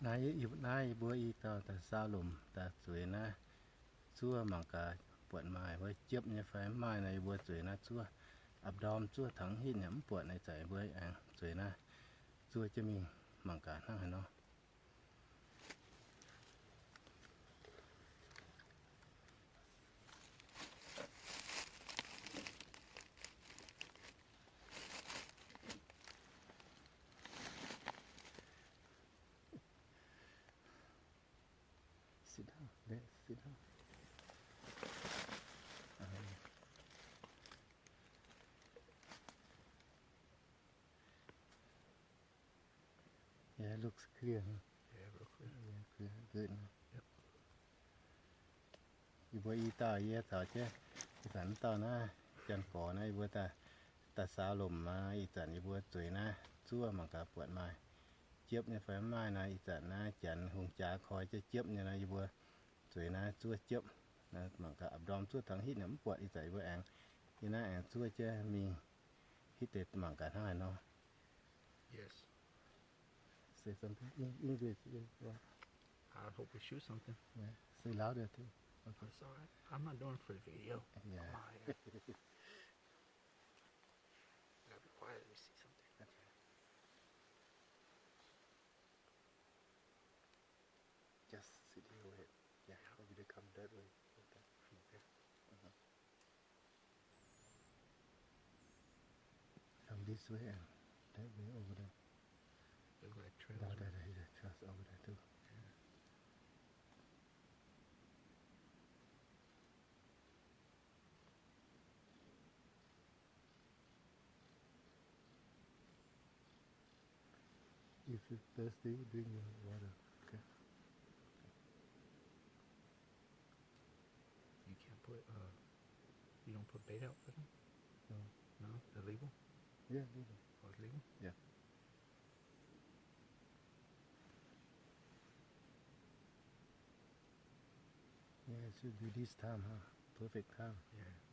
nãy bữa y tao ta sao lùm ta sưởi na xua mà cả buồn mai với chớp như phải mai này bữa sưởi na xua ập đom xua thẳng hít nhắm buồn này chạy với anh sưởi na xua cho mình mà cả năng hay nó sit down there sit down yeah looks clear huh? Yeah, real clear. Yeah, clear good Yep. y bữa y tao y tao chứ sẵn tao na chân cỏ này bữa ta sao lùm mà y sẵn y bữa sưởi na xua mà cả buồn mai chớp như phải mai này sẵn na chặn hùng trà khói cho chớp như này bữa sưởi na xua chớp na mà cả ập đom xua thẳng hít nhắm buồn y chạy với anh thì na anh xua chứ mình hít tết mà cả hai nó Yes. say something in English yeah. I hope we shoot something. Yeah. Say louder too okay That's all right. I'm not doing it for the video. yeah Come on, yeah. Gotta be quiet. Let me see something. okay. Just sit here with it yeah maybe they come that way okay. Come this way and that way over there Look like trails. down there the trust over there too if you're thirsty drink your water okay You can't put you don't put bait out for them? no No? Illegal? yeah leave it. Oh, it's legal? Yeah. Yeah, it should be this time, huh? Perfect time. Yeah.